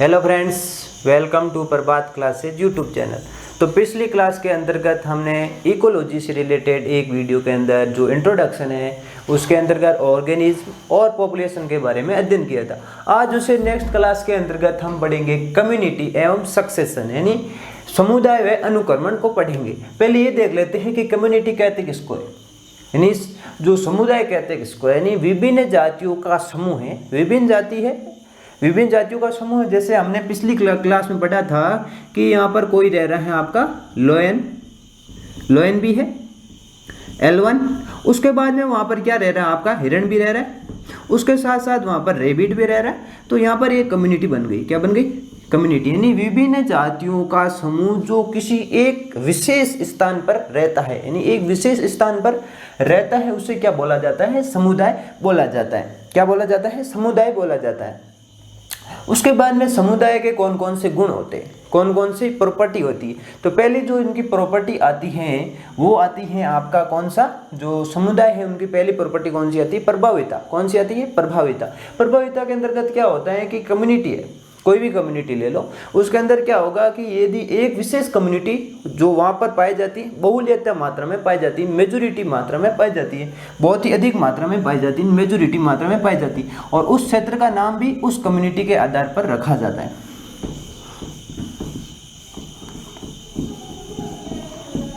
Hello friends, welcome to Prabhat classes YouTube channel. तो पिछली class के अंतर्गत हमने इकोलॉजी से रिलेटेड एक वीडियो के अंदर जो इंट्रोडक्शन है उसके अंतर्गत ऑर्गेनिज्म और पॉपुलेशन के बारे में अध्ययन किया था। आज उसे नेक्स्ट क्लास के अंतर्गत हम पढ़ेंगे कम्युनिटी एवं सक्सेशन, यानी समुदाय व अनुक्रमण को पढ़ेंगे। पहले ये देख लेते हैं कि कम्युनिटी कहते किसको है, यानी जो समुदाय कहते हैं किसको, यानी विभिन्न जातियों का समूह है। विभिन्न जाति है, विभिन्न जातियों का समूह है। जैसे हमने पिछली क्लास में पढ़ा था कि यहाँ पर कोई रह रहा है आपका लोयन भी है L1। उसके बाद में वहाँ पर क्या रह रहा है आपका हिरण भी रह रहा है, उसके साथ साथ वहाँ पर रेबिट भी रह रहा है। तो यहाँ पर एक कम्युनिटी बन गई। क्या बन गई? कम्युनिटी, यानी विभिन्न जातियों का समूह जो किसी एक विशेष स्थान पर रहता है, यानी एक विशेष स्थान पर रहता है, उसे क्या बोला जाता है? समुदाय बोला जाता है। क्या बोला जाता है? समुदाय बोला जाता है। उसके बाद में समुदाय के कौन कौन से गुण होते हैं, कौन कौन सी प्रॉपर्टी होती है। तो पहली जो इनकी प्रॉपर्टी आती है वो आती है आपका कौन सा, जो समुदाय है उनकी पहली प्रॉपर्टी कौन सी आती है? प्रभाविता। कौन सी आती है? प्रभाविता। प्रभाविता के अंतर्गत क्या होता है कि कम्युनिटी है, कोई भी कम्युनिटी ले लो, उसके अंदर क्या होगा कि यदि एक विशेष कम्युनिटी जो वहाँ पर पाई जाती है, बहुल्यता मात्रा में पाई जाती है, मेजोरिटी मात्रा में पाई जाती है, बहुत ही अधिक मात्रा में पाई जाती है, मेजोरिटी मात्रा में पाई जाती है, और उस क्षेत्र का नाम भी उस कम्युनिटी के आधार पर रखा जाता है।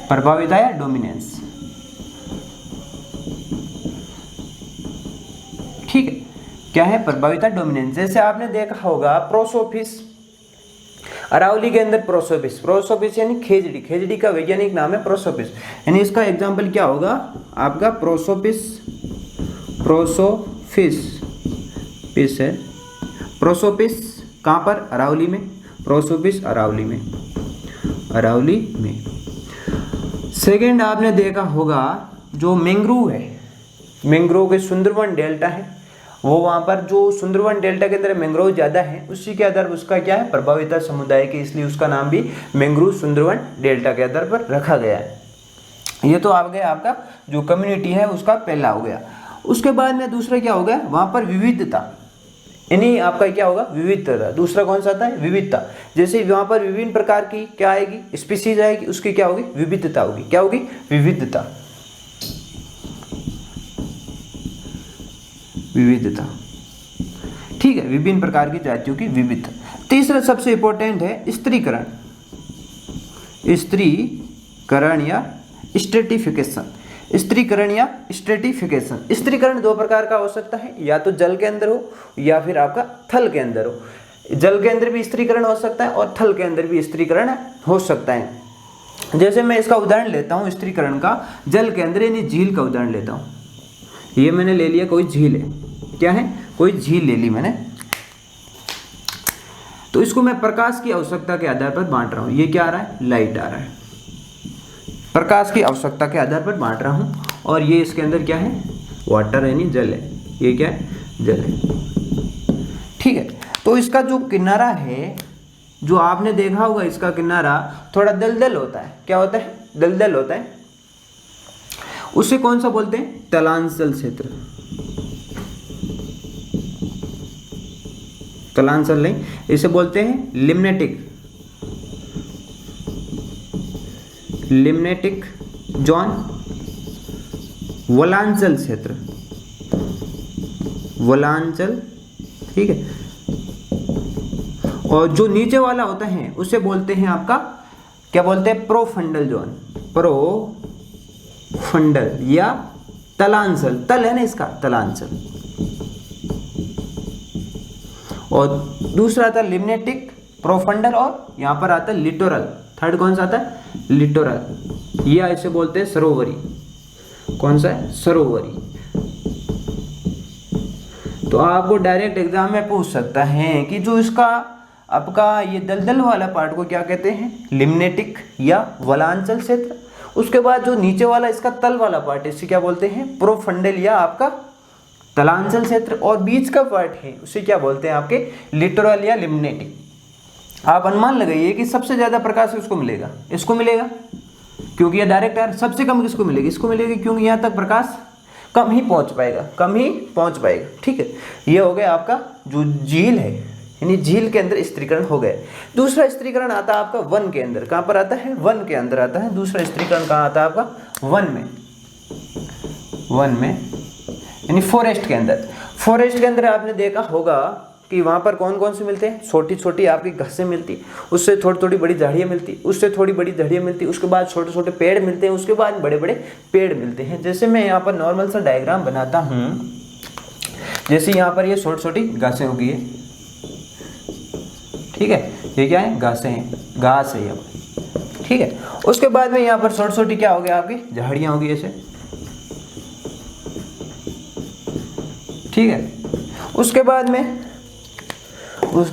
प्रभाविता या डोमिनेंस, ठीक है। क्या है? प्रभाविता, डोमिनेंस। जैसे आपने देखा होगा प्रोसोफिस, अरावली के अंदर प्रोसोफिस, प्रोसोफिस यानी खेजड़ी, खेजड़ी का वैज्ञानिक नाम है प्रोसोफिस, यानी इसका एग्जाम्पल क्या होगा आपका? प्रोसोफिस, प्रोसोफिस पिस है। प्रोसोफिस कहाँ पर? अरावली में। प्रोसोफिस अरावली में, अरावली में। सेकेंड आपने देखा होगा जो मैंग्रोव है, मैंग्रोव के सुंदरवन डेल्टा है, वो वहाँ पर जो सुंदरवन डेल्टा के अंदर मैंग्रोव ज़्यादा है, उसी के आधार पर उसका क्या है? प्रभाविता समुदाय के, इसलिए उसका नाम भी मैंग्रोव सुंदरवन डेल्टा के आधार पर रखा गया है। ये तो आ गया आपका जो कम्युनिटी है उसका पहला हो गया। उसके बाद में दूसरा क्या हो गया? वहाँ पर विविधता, यानी आपका क्या होगा? विविधता। दूसरा कौन सा आता है? विविधता। जैसे वहाँ पर विभिन्न प्रकार की क्या आएगी? स्पीसीज आएगी, उसकी क्या होगी? विविधता होगी। क्या होगी? विविधता, विविधता, ठीक है। विभिन्न प्रकार की जातियों की विविधता। तीसरा सबसे इंपॉर्टेंट है स्त्रीकरण, स्त्रीकरण या स्ट्रेटिफिकेशन, स्त्रीकरण या स्ट्रेटिफिकेशन। स्त्रीकरण दो प्रकार का हो सकता है, या तो जल के अंदर हो या फिर आपका थल के अंदर हो। जल के अंदर भी स्त्रीकरण हो सकता है और थल के अंदर भी स्त्रीकरण हो सकता है। जैसे मैं इसका उदाहरण लेता हूँ स्त्रीकरण का, जल के अंदर यानी झील का उदाहरण लेता हूँ। ये मैंने ले लिया, कोई झील है, क्या है? कोई झील ले ली मैंने, तो इसको मैं प्रकाश की आवश्यकता के आधार पर बांट रहा हूं। ये क्या आ रहा है? लाइट आ रहा है, प्रकाश की आवश्यकता के आधार पर बांट रहा हूं। और ये इसके अंदर क्या है? वाटर यानी जल है। ये क्या है? जल है, ठीक है। तो इसका जो किनारा है, जो आपने देखा होगा, इसका किनारा थोड़ा दलदल होता है। क्या होता है? दलदल होता है। उसे कौन सा बोलते हैं? तलांचल क्षेत्र। तलांचल नहीं, इसे बोलते हैं लिम्नेटिक, लिम्नेटिक जोन, वलांचल क्षेत्र, वलांचल, ठीक है। और जो नीचे वाला होता है उसे बोलते हैं आपका, क्या बोलते हैं? प्रोफंडल जोन, प्रोफंडल या तलांचल, तल है ना इसका, तलांचल। और दूसरा आता है लिम्नेटिक, प्रोफंडल, और यहाँ पर आता है लिटोरल। थर्ड कौन सा आता है? लिटोरल, या इसे बोलते हैं सरोवरी। कौन सा है? सरोवरी। तो आपको डायरेक्ट एग्जाम में पूछ सकता है कि जो इसका आपका ये दलदल वाला पार्ट को क्या कहते हैं? लिम्नेटिक या वलांचल क्षेत्र। उसके बाद जो नीचे वाला इसका तल वाला पार्ट है, इसे क्या बोलते हैं? प्रोफंडल या आपका तलांचल क्षेत्र। और बीच का पार्ट है उसे क्या बोलते हैं? आपके लिटोरल या लिम्नेटिक। आप अनुमान लगाइए कि सबसे ज्यादा प्रकाश इसको मिलेगा, इसको मिलेगा, क्योंकि ये डायरेक्ट है। सबसे कम किसको मिलेगी? इसको मिलेगी, क्योंकि यहाँ तक प्रकाश कम ही पहुँच पाएगा, कम ही पहुँच पाएगा। ठीक है, ये हो गया आपका जो झील है, यानी झील के अंदर स्त्रीकरण हो गए। दूसरा स्त्रीकरण आता है आपका वन के अंदर। कहाँ पर आता है? वन के अंदर आता है। दूसरा स्त्रीकरण कहाँ आता है आपका? वन में। वन में यानी फॉरेस्ट के अंदर। फॉरेस्ट के अंदर आपने देखा होगा कि वहाँ पर कौन कौन से मिलते हैं? छोटी छोटी आपकी घासें मिलती, उससे थोड़ी थोड़ी बड़ी झाड़ियाँ मिलती, उससे थोड़ी बड़ी झाड़ियाँ मिलती, उसके बाद छोटे छोटे पेड़ मिलते हैं, उसके बाद बड़े बड़े पेड़ मिलते हैं। जैसे मैं यहाँ पर नॉर्मल सा डायग्राम बनाता हूँ, जैसे यहाँ पर ये छोटी छोटी घासें होगी है, ठीक है, ये क्या है? घासें हैं, घास है यहाँ, ठीक है। उसके बाद में यहाँ पर छोटी छोटी क्या हो गया? आपकी झाड़ियाँ होगी ऐसे, ठीक है। उसके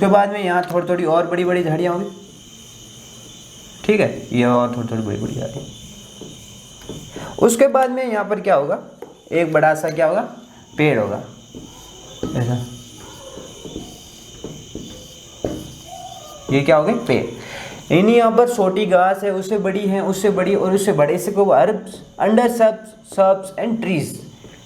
बाद में यहाँ थोड़ी थोड़ी और बड़ी बड़ी झाड़ियाँ होंगी, ठीक है, ये और थोड़ी थोड़ी बड़ी बड़ी झाड़ियाँ। उसके बाद में यहाँ पर क्या होगा? एक बड़ा सा क्या होगा? पेड़ होगा ऐसा, ये क्या हो गए? पेड़। यानी यहाँ पर छोटी घास है, उससे बड़ी है, उससे बड़ी और उससे बड़े से को अर्ब्स, अंडर सब्स एंड ट्रीज।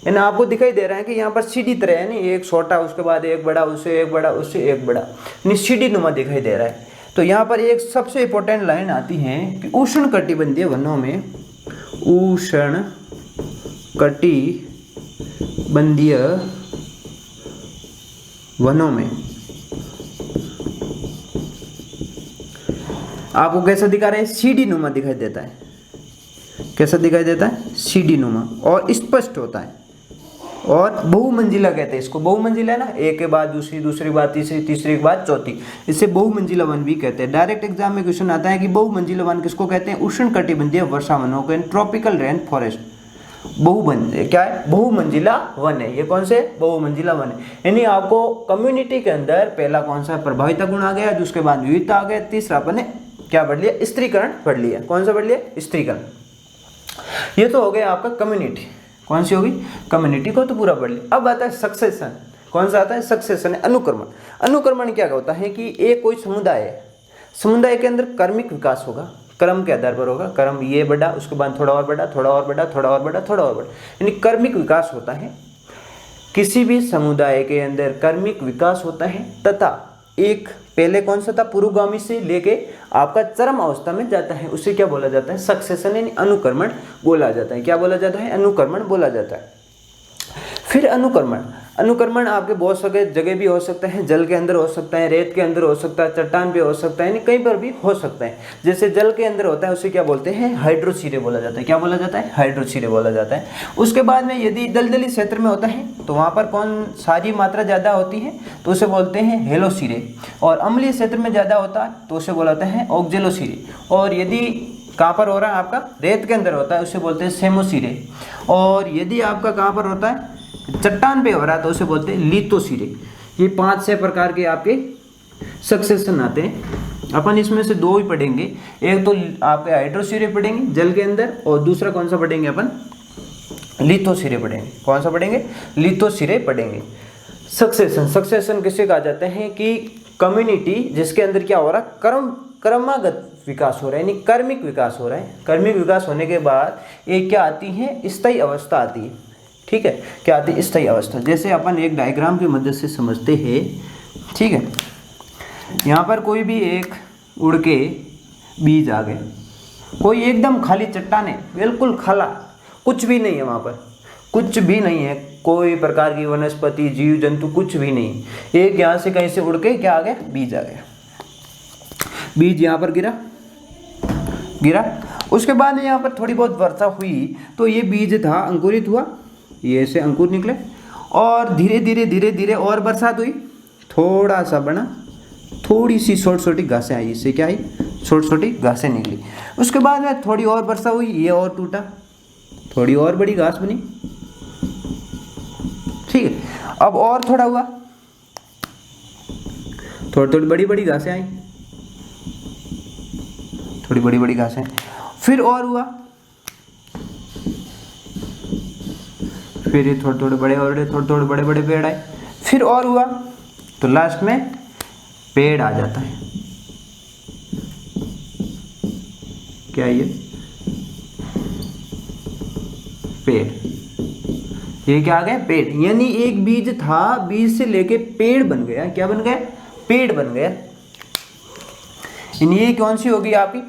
यानी आपको दिखाई दे रहा है कि यहाँ पर सीढ़ी तरह है, नहीं, एक छोटा, उसके बाद एक बड़ा, उससे एक बड़ा, उससे एक बड़ा, यानी सीढ़ी नुमा दिखाई दे रहा है। तो यहाँ पर एक सबसे इंपॉर्टेंट लाइन आती है कि उष्णकटिबंधीय वनों में, उष्णकटिबंधीय वनों में आपको कैसा दिखा रहे हैं? सीढ़ी नुमा दिखाई देता है। कैसा दिखाई देता है? सीढ़ी नुमा, और स्पष्ट होता है, और बहुमंजिला कहते हैं इसको। बहुमंजिला है ना, एक के बाद दूसरी, दूसरी के बाद तीसरी, तीसरी के बाद चौथी, इसे बहुमंजिला वन भी कहते हैं। डायरेक्ट एग्जाम में क्वेश्चन आता है कि बहुमंजिला वन किसको कहते हैं? उष्णकटिबंधीय वर्षा वनों को, ट्रॉपिकल रेन फॉरेस्ट। क्या है? बहुमंजिला वन है। ये कौन से? बहुमंजिला वन है। यानी आपको कम्युनिटी के अंदर पहला कौन सा? प्रभाविता गुण आ गया, उसके बाद विविधता आ गया, तीसरा अपन ने क्या पढ़ लिया? स्त्रीकरण पढ़ लिया। कौन सा पढ़ लिया? स्त्रीकरण। ये तो हो गया आपका कम्युनिटी। कौन सी होगी? कम्युनिटी को तो पूरा पढ़ लिया। अब आता है सक्सेशन। कौन सा आता है? सक्सेशन है, अनुक्रमण। अनुक्रमण क्या होता है कि एक कोई समुदाय है, समुदाय के अंदर कर्मिक विकास होगा, क्रम के आधार पर होगा। क्रम ये बढ़ा, उसके बाद थोड़ा और बढ़ा, थोड़ा और बढ़ा, थोड़ा और बढ़ा, थोड़ा और बढ़ा, यानी कर्मिक विकास होता है। किसी भी समुदाय के अंदर कर्मिक विकास होता है, तथा एक पहले कौन सा था? पुरोगामी से लेके आपका चरम अवस्था में जाता है, उसे क्या बोला जाता है? सक्सेशन यानी अनुक्रमण बोला जाता है। क्या बोला जाता है? अनुक्रमण बोला जाता है। फिर अनुक्रमण आपके बहुत सारे जगह भी हो सकता है, जल के अंदर हो सकता है, रेत के अंदर हो सकता है, चट्टान पे हो सकता है, यानी कहीं पर भी हो सकता है। जैसे जल के अंदर होता है उसे क्या बोलते हैं? हाइड्रोसीरे बोला जाता है। क्या बोला जाता है? हाइड्रोसीरे बोला जाता है। उसके बाद में यदि दलदली क्षेत्र में होता है तो वहाँ पर कौन सारी मात्रा ज़्यादा होती है तो उसे बोलते हैं हेलोसीरे, और अम्लीय क्षेत्र में ज़्यादा होता है तो उसे बोलाते हैं ऑक्जेलोसीरे, और यदि कहाँ पर हो रहा है? आपका रेत के अंदर होता है उसे बोलते हैं सेमोसीरे, और यदि आपका कहाँ पर होता है? चट्टान पे हो रहा है तो उसे बोलते हैं लिथोसीरे। ये 5-6 प्रकार के आपके सक्सेशन आते हैं। अपन इसमें से 2 ही पढ़ेंगे, एक तो आपके हाइड्रोसीरे पढ़ेंगे जल के अंदर, और दूसरा कौन सा पढ़ेंगे अपन? लिथोसीरे पढ़ेंगे। कौन सा पढ़ेंगे? लिथोसीरे पढ़ेंगे। सक्सेशन किसे कहा जाता है कि कम्युनिटी जिसके अंदर क्या हो रहा है? क्रमागत विकास हो रहा है, यानी कर्मिक विकास हो रहा है। कर्मिक विकास होने के बाद एक क्या आती है? स्थायी अवस्था आती है, ठीक है। क्या आती है? स्थायी अवस्था। जैसे अपन एक डायग्राम की मदद से समझते हैं, ठीक है। यहाँ पर कोई भी एक उड़ के बीज आ गए, कोई एकदम खाली चट्टान है, बिल्कुल खाला, कुछ भी नहीं है वहाँ पर, कुछ भी नहीं है, कोई प्रकार की वनस्पति, जीव जंतु कुछ भी नहीं। एक यहाँ से कहीं से उड़ के क्या आ गया? बीज आ गया। बीज यहाँ पर गिरा, उसके बाद यहाँ पर थोड़ी बहुत वर्षा हुई तो ये बीज था, अंकुरित हुआ, ये से अंकुर निकले, और धीरे धीरे और बरसात हुई, थोड़ा सा बना, थोड़ी सी छोटी छोटी घासें आई, इससे क्या आई? छोटी छोटी घासें निकली। उसके बाद में थोड़ी और वर्षा हुई, ये और टूटा, थोड़ी और बड़ी घास बनी, ठीक है। अब और थोड़ा हुआ, थोड़ी थोड़ी बड़ी बड़ी घासें आई, थोड़ी बड़ी बड़ी घासें, फिर और हुआ, फिर ये थोड़े थोड़े बड़े और थोड़े थोड़े बड़े बड़े पेड़ आए, फिर और हुआ, तो लास्ट में पेड़ आ जाता है। क्या ये? पेड़। ये क्या आ गया? पेड़। यानी एक बीज था, बीज से लेके पेड़ बन गया। क्या बन गया? पेड़ बन गया। ये कौन सी होगी आपकी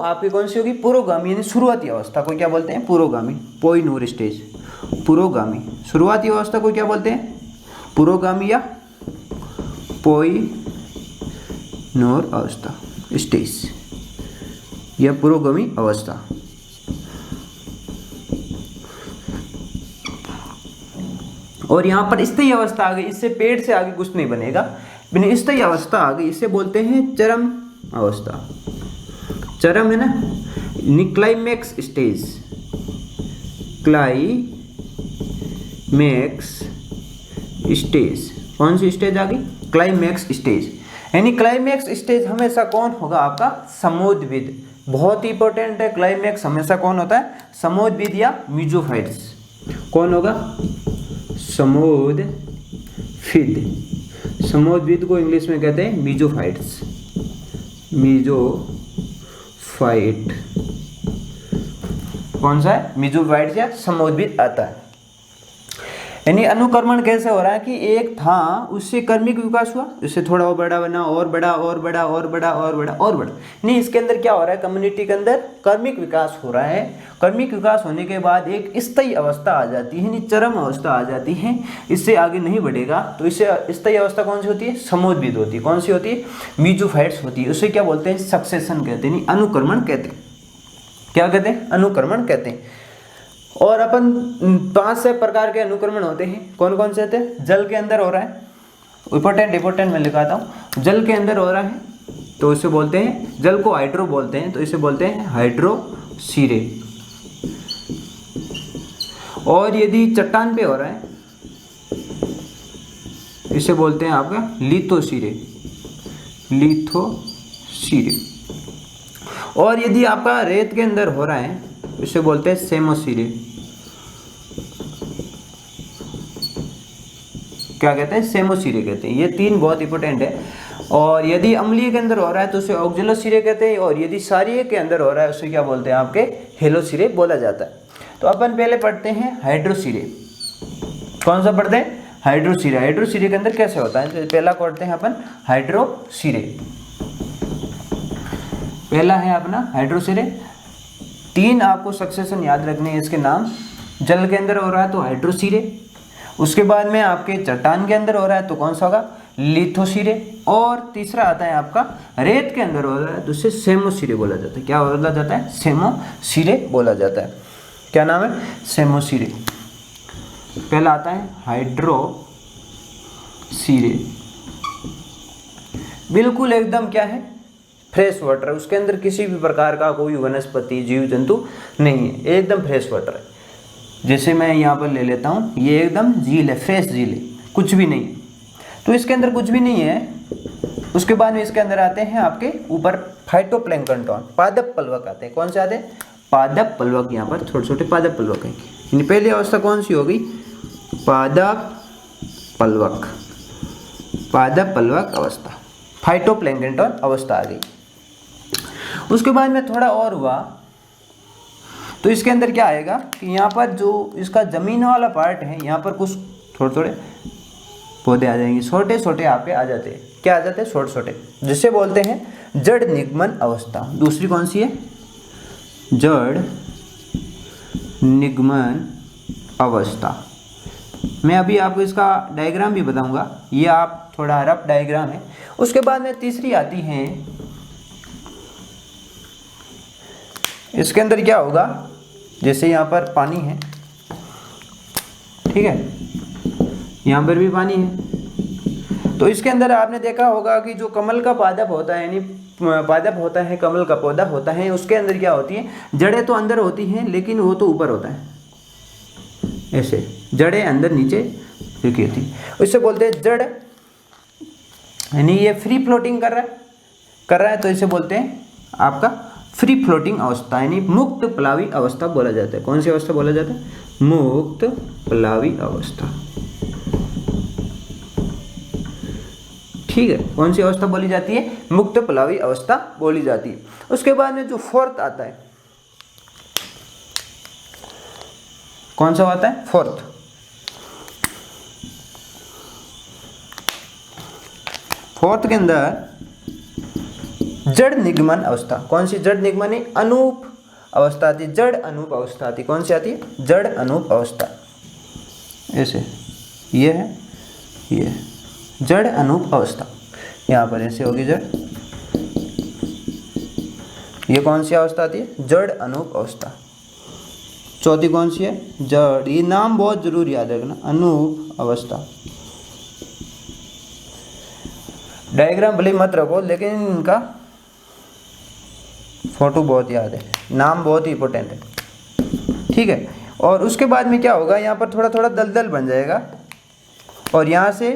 आपकी कौन सी होगी पुरोगामी, यानी शुरुआती अवस्था को क्या बोलते हैं पुरोगामी, पोइनोर स्टेज, पुरोगामी। शुरुआती अवस्था को क्या बोलते हैं पुरोगामी या पोइनोर अवस्था स्टेज या पुरोगामी अवस्था। और यहाँ पर स्थायी अवस्था आ गई, इससे पेड़ से आगे कुछ नहीं बनेगा, स्थायी अवस्था आ गई, इसे बोलते हैं चरम अवस्था। चरम है ना, क्लाइमैक्स स्टेज, क्लाइमैक्स स्टेज, कौन सी स्टेज आ गई क्लाइमैक्स स्टेज। यानी क्लाइमैक्स स्टेज हमेशा कौन होगा आपका समोद्भिद, बहुत ही इंपॉर्टेंट है। क्लाइमैक्स हमेशा कौन होता है समोद्भिद या मीजोफाइट्स, कौन होगा समोद्भिद। समोद्भिद को इंग्लिश में कहते हैं मीजोफाइट्स, मीजोफाइट कौन सा है मीजोफाइट्स या समोद्भिद आता है। यानी अनुक्रमण कैसे हो रहा है कि एक था उससे कर्मिक विकास हुआ, उससे थोड़ा और बड़ा बना, और बड़ा और बड़ा और बड़ा और बड़ा और बड़ा। नहीं, इसके अंदर क्या हो रहा है कम्युनिटी के अंदर कर्मिक विकास हो रहा है। कर्मिक विकास होने के बाद एक स्थायी अवस्था आ जाती है, यानी चरम अवस्था आ जाती है, इससे आगे नहीं बढ़ेगा। तो इससे स्थायी अवस्था कौन सी होती है समोद्भिद होती है। कौन सी होती है मीजोफाइट्स होती है। उसे क्या बोलते हैं सक्सेशन कहते हैं, अनुक्रमण कहते हैं। क्या कहते हैं अनुक्रमण कहते हैं। और अपन 5 प्रकार के अनुक्रमण होते हैं, कौन कौन से होते हैं। जल के अंदर हो रहा है, इंपॉर्टेंट मैं लिखाता हूँ, जल के अंदर हो रहा है तो इसे बोलते हैं, जल को हाइड्रो बोलते हैं तो इसे बोलते हैं हाइड्रोसीरे। और यदि चट्टान पे हो रहा है इसे बोलते हैं आपका लिथोसीरे, लिथोसीरे। और यदि आपका रेत के अंदर हो रहा है इसे बोलते हैं सेमोसीरे। क्या कहते हैं सेमोसीरे कहते हैं। ये 3 बहुत इंपॉर्टेंट है। और यदि अम्लीय के अंदर हो रहा है तो उसे ऑक्जेलोसीरे कहते हैं। और यदि क्षारीय के अंदर हो रहा है उसे क्या बोलते हैं आपके हेलोसीरे बोला जाता है। तो अपन पहले पढ़ते हैं हाइड्रोसीरे। कौन सा पढ़ते हैं हाइड्रोसीरे। हाइड्रोसीरे के अंदर कैसे होता है, तो पहला पढ़ते हैं अपन हाइड्रोसीरे। पहला है अपना हाइड्रोसीरे। 3 आपको सक्सेशन याद रखने हैं इसके नाम। जल के अंदर हो रहा है तो हाइड्रोसीरे, उसके बाद में आपके चट्टान के अंदर हो रहा है तो कौन सा होगा लिथोसीरे, और तीसरा आता है आपका रेत के अंदर हो रहा है तो उसे सेमोसीरे बोला जाता है। क्या बोला जाता है सेमोसीरे बोला जाता है। क्या नाम है सेमोसीरे। पहला आता है हाइड्रोसीरे, बिल्कुल एकदम क्या है फ्रेश वाटर, उसके अंदर किसी भी प्रकार का कोई वनस्पति जीव जंतु नहीं है, एकदम फ्रेश वाटर है। जैसे मैं यहाँ पर ले लेता हूँ, ये एकदम झील है, फ्रेश झील है, कुछ भी नहीं, तो इसके अंदर कुछ भी नहीं है। उसके बाद में इसके अंदर आते हैं आपके ऊपर फाइटोप्लैंक्टन, पादप पलवक आते हैं। कौन से आते हैं पादप पलवक, यहाँ पर छोटे छोटे पादप पलवक हैं। यानी पहली अवस्था कौन सी होगी पादप पलवक, पादप पलवक अवस्था, फाइटोप्लैंक्टन अवस्था आ गई। उसके बाद में थोड़ा और हुआ तो इसके अंदर क्या आएगा कि यहाँ पर जो इसका जमीन वाला पार्ट है यहाँ पर कुछ थोड़े थोड़े पौधे आ जाएंगे, छोटे छोटे आपके आ जाते हैं। क्या आ जाते हैं छोटे छोटे, जिसे बोलते हैं जड़ निगमन अवस्था। दूसरी कौन सी है जड़ निगमन अवस्था। मैं अभी आपको इसका डायग्राम भी बताऊंगा, ये आप थोड़ा रफ डायग्राम है। उसके बाद में तीसरी आती है, इसके अंदर क्या होगा जैसे यहाँ पर पानी है, ठीक है, यहाँ पर भी पानी है, तो इसके अंदर आपने देखा होगा कि जो कमल का पादप होता है, यानी पादप होता है, कमल का पौधा होता है, उसके अंदर क्या होती है जड़ें तो अंदर होती हैं लेकिन वो तो ऊपर होता है, ऐसे जड़ें अंदर नीचे रुकी होती है, इससे बोलते हैं जड़। यानी ये फ्री फ्लोटिंग कर रहा है तो इसे बोलते हैं आपका फ्री फ्लोटिंग अवस्था, यानी मुक्त प्लावी अवस्था बोला जाता है। कौन सी अवस्था बोला जाता है मुक्त प्लावी अवस्था, ठीक है। कौन सी अवस्था बोली जाती है मुक्त प्लावी अवस्था बोली जाती है। उसके बाद में जो फोर्थ आता है, कौन सा आता है फोर्थ के अंदर जड़ निगमन अवस्था, कौन सी जड़ निगमन है? अनूप अवस्था आती है, जड़ अनूप अवस्था आती है। कौन सी आती है? जड़ अनूप अवस्था। ऐसे ये है, ये जड़ अनूप अवस्था, यहाँ पर ऐसे होगी जड़। ये कौन सी अवस्था आती है? जड़ अनूप अवस्था। चौथी कौन सी है? जड़। ये नाम बहुत जरूर याद रखना, अनूप अवस्था। डायग्राम भले मत रखो, लेकिन इनका फोटो बहुत याद है, नाम बहुत ही इंपॉर्टेंट है, ठीक है। और उसके बाद में क्या होगा, यहाँ पर थोड़ा थोड़ा दलदल बन जाएगा, और यहाँ से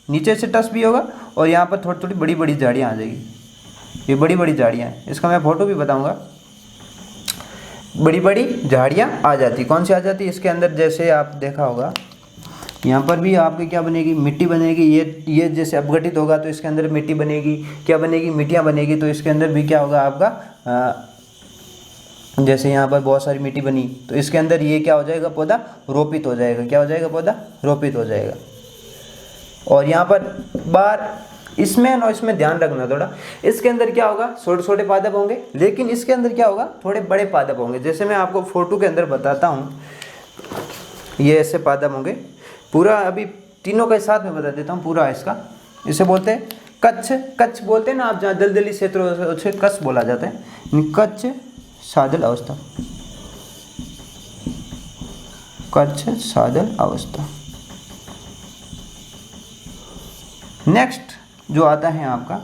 नीचे से टस भी होगा, और यहाँ पर थोड़ी थोड़ी बड़ी बड़ी झाड़ियाँ आ जाएगी। ये बड़ी बड़ी झाड़ियाँ हैं, इसका मैं फोटो भी बताऊँगा। बड़ी बड़ी झाड़ियाँ आ जाती, कौन सी आ जाती? इसके अंदर जैसे आप देखा होगा, यहाँ पर भी आपकी क्या बनेगी? मिट्टी बनेगी। ये जैसे अपघटित होगा तो इसके अंदर मिट्टी बनेगी, क्या बनेगी? मिट्टियाँ बनेगी। तो इसके अंदर भी क्या होगा आपका, जैसे यहाँ पर बहुत सारी मिट्टी बनी, तो इसके अंदर ये क्या हो जाएगा? पौधा रोपित हो जाएगा। क्या हो जाएगा? पौधा रोपित हो जाएगा। और यहाँ पर बार इसमें और इसमें ध्यान रखना थोड़ा, इसके अंदर क्या होगा? छोटे छोटे पादप होंगे, लेकिन इसके अंदर क्या होगा? थोड़े बड़े पादप होंगे। जैसे मैं आपको फोटो के अंदर बताता हूँ, ये ऐसे पादप होंगे पूरा। अभी तीनों के साथ में बता देता हूँ पूरा इसका। इसे बोलते हैं कच्छ, कच्छ बोलते हैं ना आप, जहाँ दलदली क्षेत्र से कच्छ बोला जाता है। कच्छ सादल अवस्था, कच्छ सादल अवस्था। नेक्स्ट जो आता है आपका,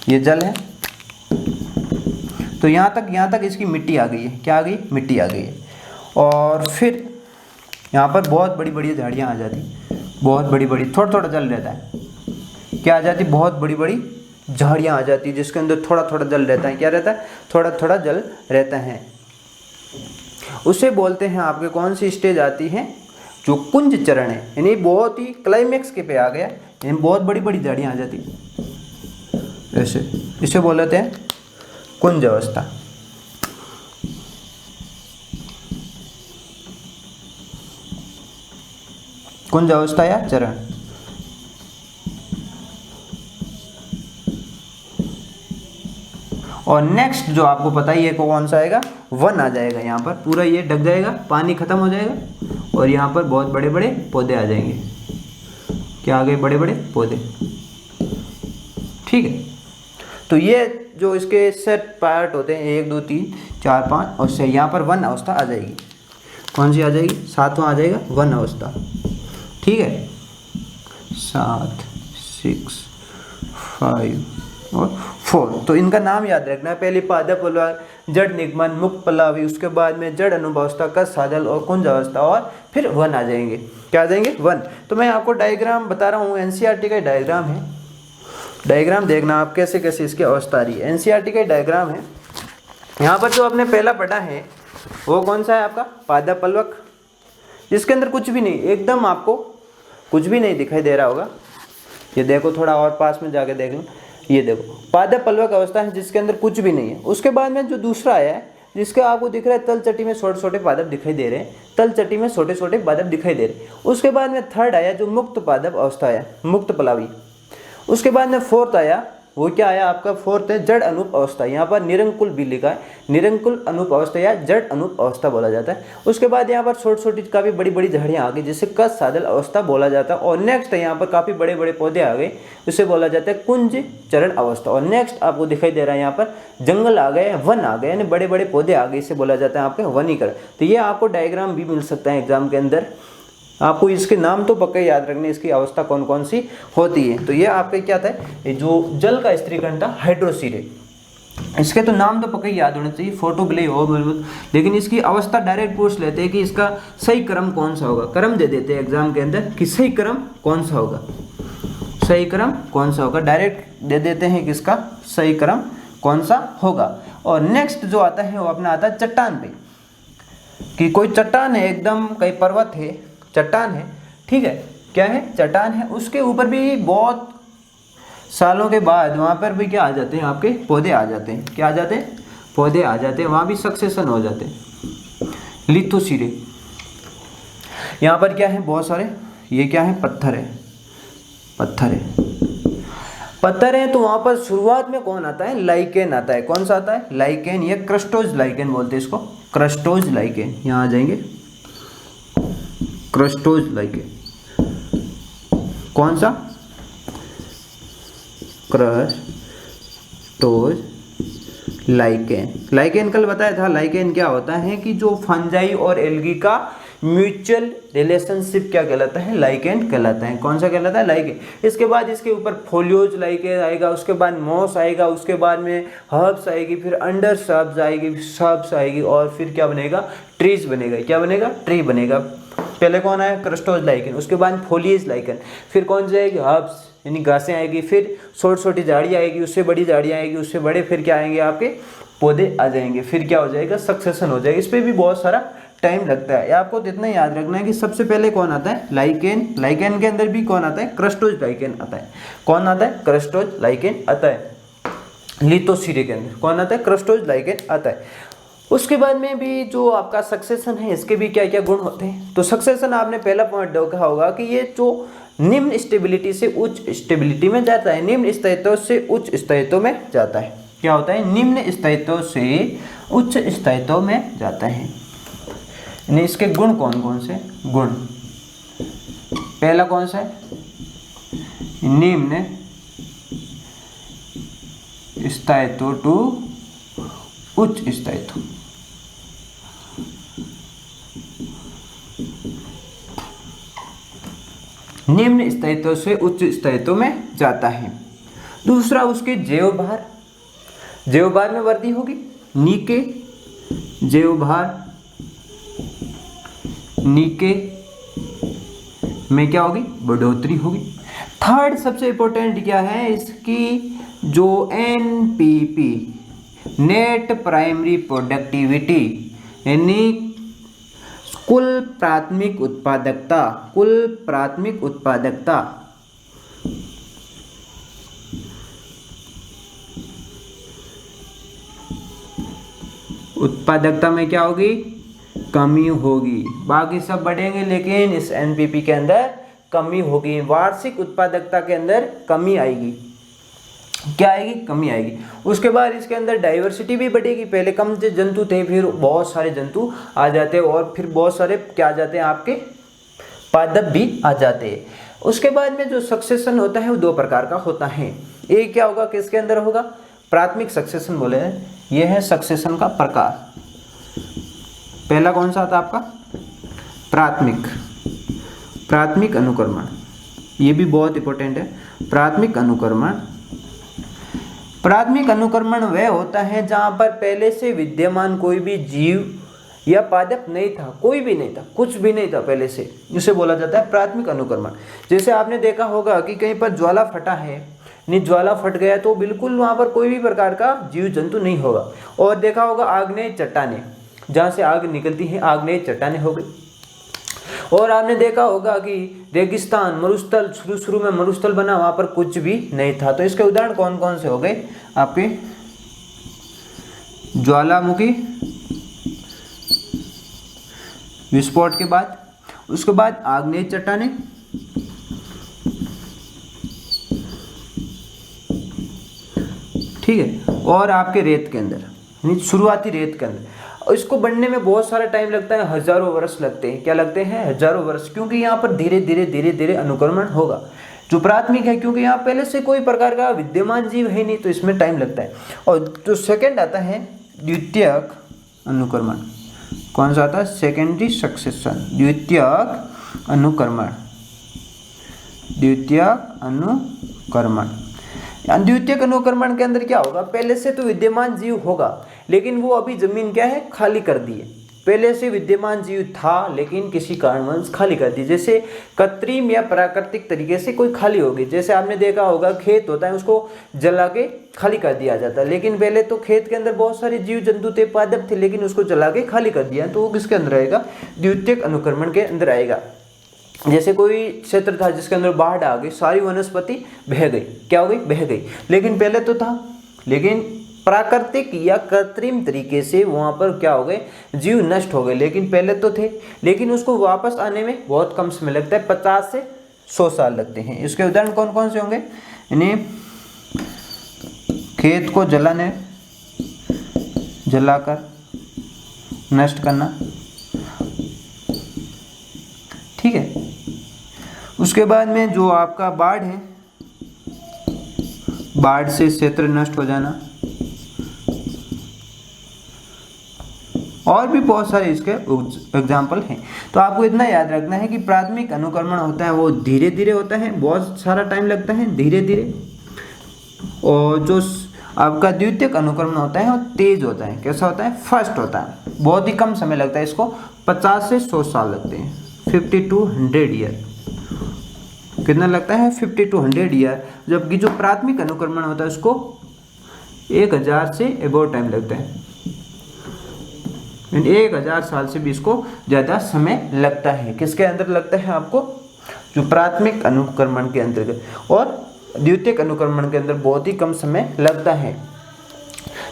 ये जल है। तो यहाँ तक इसकी मिट्टी आ गई है। क्या आ गई? मिट्टी आ गई है। और फिर यहाँ पर बहुत बड़ी बड़ी झाड़ियाँ आ जाती, बहुत बड़ी बड़ी, थोड़ा थोड़ा जल रहता है। क्या आ जाती? बहुत बड़ी बड़ी झाड़ियाँ आ जाती, जिसके अंदर थोड़ा थोड़ा जल रहता है। क्या रहता है? थोड़ा थोड़ा जल रहता है। उसे बोलते हैं आपके, कौन सी स्टेज आती है? जो कुंज चरण है, यानी बहुत ही क्लाइमेक्स के पे आ गया, यानी बहुत बड़ी बड़ी झाड़ियाँ आ जाती ऐसे। इसे बोलते हैं कुंज अवस्था। कुंज अवस्था या चरण। और नेक्स्ट जो आपको पता ही है कौन सा आएगा? वन आ जाएगा। यहाँ पर पूरा ये ढक जाएगा, पानी खत्म हो जाएगा, और यहाँ पर बहुत बड़े बड़े पौधे आ जाएंगे। क्या आ गए? बड़े बड़े पौधे, ठीक है। तो ये जो इसके सेट पार्ट होते हैं, 1 2 3 4 5, और से यहाँ पर वन अवस्था आ जाएगी। कौन सी आ जाएगी? 7वां आ जाएगा वन अवस्था, ठीक है। 7 6 5 और 4। तो इनका नाम याद रखना है। पहले पादप पलवार, जड़ निगमन, मुक्त पल्लवी, उसके बाद में जड़ अनुभवस्था, कस सादल और कुंज अवस्था, और फिर वन आ जाएंगे। क्या आ जाएंगे? वन। तो मैं आपको डायग्राम बता रहा हूँ, एनसीईआरटी का डायग्राम है। डायग्राम देखना आप कैसे कैसे इसकी अवस्था आ रही है। एनसीईआरटी का डायग्राम है। यहाँ पर जो आपने पहला पढ़ा है वो कौन सा है आपका? पादप पल्लवक, जिसके अंदर कुछ भी नहीं, एकदम आपको कुछ भी नहीं दिखाई दे रहा होगा। ये देखो, थोड़ा और पास में जाके देख लो, ये देखो पादप पल्लवक अवस्था है जिसके अंदर कुछ भी नहीं है। उसके बाद में जो दूसरा आया है, जिसके आपको दिख रहा है तल चट्टी में छोटे छोटे पादप दिखाई दे रहे हैं, तल चट्टी में छोटे छोटे पादप दिखाई दे रहे हैं। उसके बाद में थर्ड आया जो मुक्त पादप अवस्था आया, मुक्त पलावी। उसके बाद में फोर्थ आया, वो क्या आया आपका? फोर्थ है जड़ अनूप अवस्था। यहाँ पर निरंकुल भी लिखा है, निरंकुल अनूप अवस्था या जड़ अनूप अवस्था बोला जाता है। उसके बाद यहाँ पर छोटी छोटी काफ़ी बड़ी बड़ी झाड़ियाँ आ गई, जिसे कस सादल अवस्था बोला जाता है। और नेक्स्ट है यहाँ पर काफ़ी बड़े बड़े पौधे आ गए, उसे बोला जाता है कुंज चरण अवस्था। और नेक्स्ट आपको दिखाई दे रहा है यहाँ पर जंगल आ गए, वन आ गए, यानी बड़े बड़े पौधे आ गए, इसे बोला जाता है आपके वनीकरण। तो ये आपको डायग्राम भी मिल सकता है एग्जाम के अंदर। आपको इसके नाम तो पक्का याद रखने, इसकी अवस्था कौन कौन सी होती है। तो ये आपके क्या था? ये जो जल का स्त्रीकरण था, हाइड्रोसीरे। इसके तो नाम तो पक्का याद होने चाहिए, फोटो भले हो बिल्कुल, लेकिन इसकी अवस्था डायरेक्ट पूछ लेते हैं कि इसका सही क्रम कौन सा होगा। क्रम दे देते हैं एग्जाम के अंदर कि सही क्रम कौन सा होगा, सही क्रम कौन सा होगा, डायरेक्ट दे देते हैं कि इसका सही क्रम कौन सा होगा। और नेक्स्ट जो आता है वो अपना आता है चट्टान पे, कि कोई चट्टान है, एकदम कई पर्वत है, चट्टान है, ठीक है, क्या है? चट्टान है। उसके ऊपर भी बहुत सालों के बाद वहाँ पर भी क्या आ जाते हैं? आपके पौधे आ जाते हैं। क्या आ जाते हैं? पौधे आ जाते हैं, वहाँ भी सक्सेशन हो जाते हैं, लिथोसीरे। यहाँ पर क्या है? बहुत सारे ये क्या है, पत्थर है, पत्थर है, पत्थर है। तो वहां पर शुरुआत में कौन आता है, लाइकेन आता है। कौन सा आता है, लाइकेन, या क्रस्टोज लाइकेन बोलते हैं इसको, क्रस्टोज लाइकेन। यहाँ आ जाएंगे, क्रस्टोज लाइकेन। कौन सा, क्रस्टोज लाइकेन। लाइकेन कल बताया था, लाइकेन क्या होता है कि जो फंजाई और एल्गी का म्यूचुअल रिलेशनशिप क्या कहलाता है, लाइकेन कहलाता है। कौन सा कहलाता है, लाइकेन। इसके बाद इसके ऊपर फोलियोज लाइकेन आएगा, उसके बाद मॉस आएगा, उसके बाद में हर्ब्स आएगी, फिर अंडर सर्ब्स आएगी, सर्ब्स आएगी, और फिर क्या बनेगा, ट्रीज बनेगा। क्या बनेगा, ट्री बनेगा। पहले कौन आया, क्रस्टोज लाइकेन, उसके बाद फोलियज लाइकेन, फिर कौन सी आएगी, हर्ब्स यानी घासें आएगी, फिर छोटी छोटी झाड़ियाँ आएगी, उससे बड़ी झाड़ियाँ आएगी, उससे बड़े फिर क्या आएंगे, आपके पौधे आ जाएंगे। फिर क्या हो जाएगा, सक्सेशन हो जाएगा। इस पर भी बहुत सारा टाइम लगता है। आपको इतना याद रखना है कि सबसे पहले कौन आता है, लाइकेन। लाइकेन के अंदर भी कौन आता है, क्रस्टोज लाइकेन आता है। कौन आता है, क्रस्टोज लाइकेन आता है। लिथोसिरे के अंदर कौन आता है, क्रस्टोज लाइकेन आता है। उसके बाद में भी जो आपका सक्सेशन है, इसके भी क्या क्या गुण होते हैं। तो सक्सेशन आपने पहला पॉइंट देखा होगा कि ये जो निम्न स्टेबिलिटी से उच्च स्टेबिलिटी में जाता है, निम्न स्थायित्व से उच्च स्थायित्व में जाता है। क्या होता है, निम्न स्थायित्व से उच्च स्थायित्व में जाता है। यानी इसके गुण कौन कौन से, गुण पहला कौन सा है, निम्न स्थायित्व टू उच्च स्थायित्व। निम्न स्थायित्व से उच्च स्थायित्व में जाता है। दूसरा उसके जैव भार, जैव भार में वृद्धि होगी, नीके जैव भार, नीके में क्या होगी, बढ़ोतरी होगी। थर्ड सबसे इंपॉर्टेंट क्या है, इसकी जो एनपीपी नेट प्राइमरी प्रोडक्टिविटी यानी कुल प्राथमिक उत्पादकता, कुल प्राथमिक उत्पादकता उत्पादकता में क्या होगी, कमी होगी। बाकी सब बढ़ेंगे लेकिन इस एनपीपी के अंदर कमी होगी। वार्षिक उत्पादकता के अंदर कमी आएगी। क्या आएगी, कमी आएगी। उसके बाद इसके अंदर डाइवर्सिटी भी बढ़ेगी। पहले कम जंतु थे, फिर बहुत सारे जंतु आ जाते हैं, और फिर बहुत सारे क्या आ जाते हैं, आपके पादप भी आ जाते हैं। उसके बाद में जो सक्सेशन होता है वो दो प्रकार का होता है। एक क्या होगा, किसके अंदर होगा, प्राथमिक सक्सेशन बोले हैं, यह है सक्सेशन का प्रकार। पहला कौन सा आता आपका, प्राथमिक, प्राथमिक अनुक्रमण। ये भी बहुत इंपॉर्टेंट है, प्राथमिक अनुक्रमण। प्राथमिक अनुक्रमण वह होता है जहां पर पहले से विद्यमान कोई भी जीव या पादप नहीं था, कोई भी नहीं था, कुछ भी नहीं था पहले से, इसे बोला जाता है प्राथमिक अनुक्रमण। जैसे आपने देखा होगा कि कहीं पर ज्वाला फटा है, नहीं ज्वाला फट गया तो बिल्कुल वहां पर कोई भी प्रकार का जीव जंतु नहीं होगा। और देखा होगा आग्नेय चट्टानें, जहाँ से आग निकलती है, आग्नेय चट्टानें हो गई। और आपने देखा होगा कि रेगिस्तान, मरुस्थल, शुरू में मरुस्थल बना, वहां पर कुछ भी नहीं था। तो इसके उदाहरण कौन कौन से हो गए आपके, ज्वालामुखी विस्फोट के बाद, उसके बाद आग्नेय चट्टानें, ठीक है, और आपके रेत के अंदर, यानी शुरुआती रेत के अंदर। इसको बनने में बहुत सारा टाइम लगता है, हजारों वर्ष लगते हैं। क्या लगते हैं, हजारों वर्ष, क्योंकि यहाँ पर धीरे धीरे धीरे धीरे अनुक्रमण होगा। जो प्राथमिक है, क्योंकि यहाँ पहले से कोई प्रकार का विद्यमान जीव है नहीं, तो इसमें टाइम लगता है। और जो सेकंड आता है द्वितीयक अनुक्रमण, कौन सा आता है, सेकेंडरी सक्सेशन, द्वितीयक अनुक्रमण, द्वितीयक अनुक्रमण। द्वितीयक अनुक्रमण के अंदर क्या होगा, पहले से तो विद्यमान जीव होगा, लेकिन वो अभी जमीन क्या है, खाली कर दी है। पहले से विद्यमान जीव था लेकिन किसी कारणवश खाली कर दी, जैसे कृत्रिम या प्राकृतिक तरीके से कोई खाली होगी। जैसे आपने देखा होगा खेत होता है, उसको जला के खाली कर दिया जाता है, लेकिन पहले तो खेत के अंदर बहुत सारे जीव जंतु थे, पादप थे, लेकिन उसको जला के खाली कर दिया, तो वो किसके अंदर आएगा, द्वितीयक अनुक्रमण के अंदर आएगा। जैसे कोई क्षेत्र था जिसके अंदर बाढ़ आ गई, सारी वनस्पति बह गई, क्या हो गई, बह गई, लेकिन पहले तो था, लेकिन प्राकृतिक या कृत्रिम तरीके से वहाँ पर क्या हो गए, जीव नष्ट हो गए, लेकिन पहले तो थे, लेकिन उसको वापस आने में बहुत कम समय लगता है, 50 से 100 साल लगते हैं। इसके उदाहरण कौन कौन से होंगे, यानी खेत को जलाकर नष्ट करना, ठीक है। उसके बाद में जो आपका बाढ़ है, बाढ़ से क्षेत्र नष्ट हो जाना, और भी बहुत सारे इसके एग्जाम्पल हैं। तो आपको इतना याद रखना है कि प्राथमिक अनुक्रमण होता है वो धीरे धीरे होता है, बहुत सारा टाइम लगता है धीरे धीरे, और जो आपका द्वितीयक अनुक्रमण होता है वो तेज होता है। कैसा होता है, फास्ट होता है, बहुत ही कम समय लगता है, इसको 50 से 100 साल लगते हैं, 50 to 100 ईयर। कितना लगता है, 50 to 100 ईयर। जबकि जो प्राथमिक अनुक्रमण होता है उसको 1000 से अबोव टाइम लगता है, 1000 साल से भी इसको ज़्यादा समय लगता है। किसके अंदर लगता है आपको, जो प्राथमिक अनुक्रमण के अंतर्गत, और द्वितीयक अनुक्रमण के अंदर बहुत ही कम समय लगता है।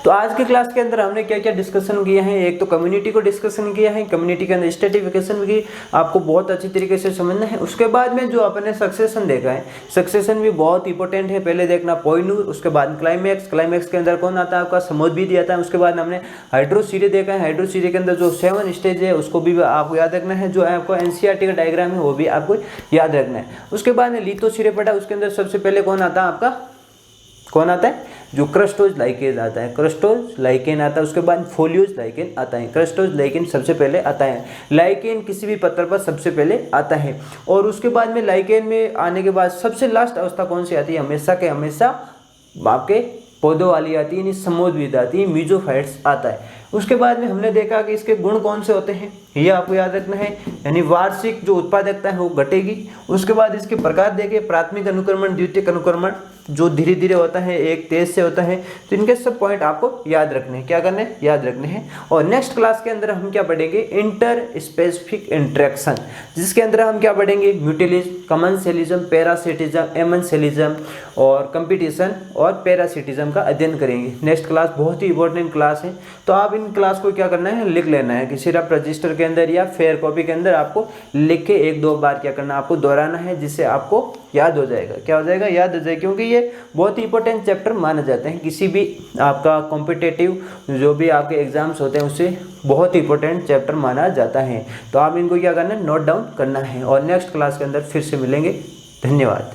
तो आज के क्लास के अंदर हमने क्या क्या डिस्कशन किया है, एक तो कम्युनिटी को डिस्कशन किया है, कम्युनिटी के अंदर स्ट्रेटिफिकेशन भी आपको बहुत अच्छी तरीके से समझना है। उसके बाद में जो अपने सक्सेशन देखा है, सक्सेशन भी बहुत इंपॉर्टेंट है। पहले देखना पोइनूर, उसके बाद क्लाइमैक्स, क्लाइमैक्स के अंदर कौन आता है आपका, समुद्रविधि आता है। उसके बाद हमने हाइड्रोसीरे देखा है, हाइड्रोसीरे के अंदर जो 7 स्टेज है उसको भी आपको याद रखना है। जो आपको एनसीईआरटी का डायग्राम है वो भी आपको याद रखना है। उसके बाद में लिथोसीरे पढ़ा, उसके अंदर सबसे पहले कौन आता है आपका, कौन आता है, जो क्रस्टोज लाइकेन आता है, क्रस्टोज लाइकेन आता है। उसके बाद फोलियोज लाइकेन आता है, क्रस्टोज लाइकेन सबसे पहले आता है। लाइकेन किसी भी पत्र पर सबसे पहले आता है। और उसके बाद में लाइकेन में आने के बाद सबसे लास्ट अवस्था कौन सी आती है, हमेशा के हमेशा आपके पौधों वाली आती है, यानी समुद्रविद आती है, मीजोफाइट्स आता है। उसके बाद में हमने देखा कि इसके गुण कौन से होते हैं, ये आपको याद रखना है, यानी वार्षिक जो उत्पादकता है वो घटेगी। उसके बाद इसके प्रकार देखे, प्राथमिक अनुक्रमण, द्वितीयक अनुक्रमण जो धीरे धीरे होता है, एक तेज से होता है। तो इनके सब पॉइंट आपको याद रखने हैं, क्या करने हैं, याद रखने हैं। और नेक्स्ट क्लास के अंदर हम क्या पढ़ेंगे, इंटर स्पेसिफिक इंटरेक्शन, जिसके अंदर हम क्या पढ़ेंगे, म्यूटिलिज्म, कमेंसलिज्म, पैरासिटिज्म, एमेंसलिज्म और कंपटीशन और पैरासिटिज्म का अध्ययन करेंगे। नेक्स्ट क्लास बहुत ही इंपॉर्टेंट क्लास है। तो आप इन क्लास को क्या करना है, लिख लेना है, किसी आप रजिस्टर के अंदर या फेयर कॉपी के अंदर आपको लिख के 1-2 बार क्या करना है, आपको दोहराना है, जिससे आपको याद हो जाएगा। क्या हो जाएगा, याद हो जाएगा, क्योंकि ये बहुत ही इंपॉर्टेंट चैप्टर माना जाता है। किसी भी आपका कॉम्पिटेटिव जो भी आपके एग्जाम्स होते हैं उससे बहुत ही इंपॉर्टेंट चैप्टर माना जाता है। तो आप इनको क्या करना है, नोट डाउन करना है। और नेक्स्ट क्लास के अंदर फिर से मिलेंगे। धन्यवाद।